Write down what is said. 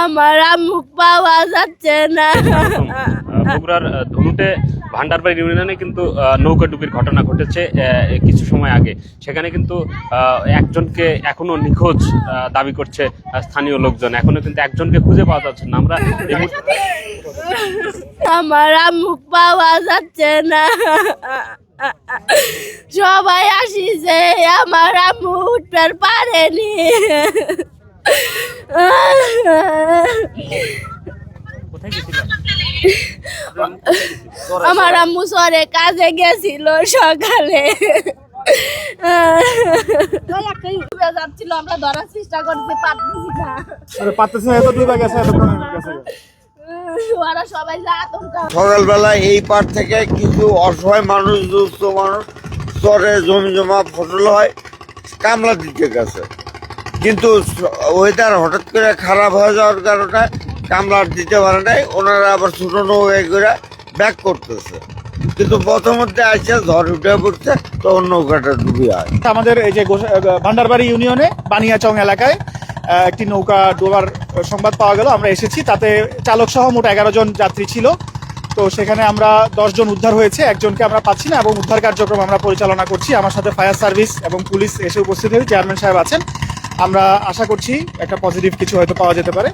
আমার আম্মু পাওয়া যাচ্ছে না। বগুড়ার ধুনুটে ভান্ডারবাড়ি ইউনিয়নে কিন্তু নৌকাডুবির ঘটনা ঘটেছে কিছু সময় আগে। সেখানে কিন্তু একজনকে এখনো নিখোঁজ দাবি করছে স্থানীয় লোকজন। এখনো কিন্তু একজনকে খুঁজে পাওয়া যাচ্ছে না। আমরা আমার আম্মু পাওয়া যাচ্ছে না। সবাই আসিছে, আমার আম্মু উঠতে পারেনি। আমার আম্মু সরে কাজে গেছিল সকালে। যাচ্ছিল, আমরা ধরার চেষ্টা করতে পারতেছি না। ওরা সবাই আতঙ্ক। সকালবেলা এই পার থেকে কিছু অসহায় মানুষ, দুস্থ মানুষ চরে জমি জমা ফসল হয়, কামলা দিতে গেছে, কিন্তু ওয়েদার হঠাৎ করে খারাপ হয়ে যাওয়ার কারণে কামলা দিতে পারে নাই। ওনারা আবার ছোট নৌকায় করে ব্যাক করতেছে, কিন্তু প্রথমতে আসছে ঝড় উঠে পড়ছে, তখন নৌকাটা ডুবে হয়। আমাদের এই যে ভান্ডারবাড়ি ইউনিয়নে বানিয়াচং এলাকায় একটি নৌকা ডোবার সংবাদ পাওয়া গেল। আমরা এসেছি, তাতে চালক সহ মোট 11 জন যাত্রী ছিল। তো সেখানে আমরা 10 জন উদ্ধার হয়েছে, একজনকে আমরা পাচ্ছি না এবং উদ্ধার কার্যক্রম আমরা পরিচালনা করছি। আমার সাথে ফায়ার সার্ভিস এবং পুলিশ এসে উপস্থিত হয়ে চেয়ারম্যান সাহেব আছেন। আমরা আশা করছি একটা পজিটিভ কিছু হয়তো পাওয়া যেতে পারে।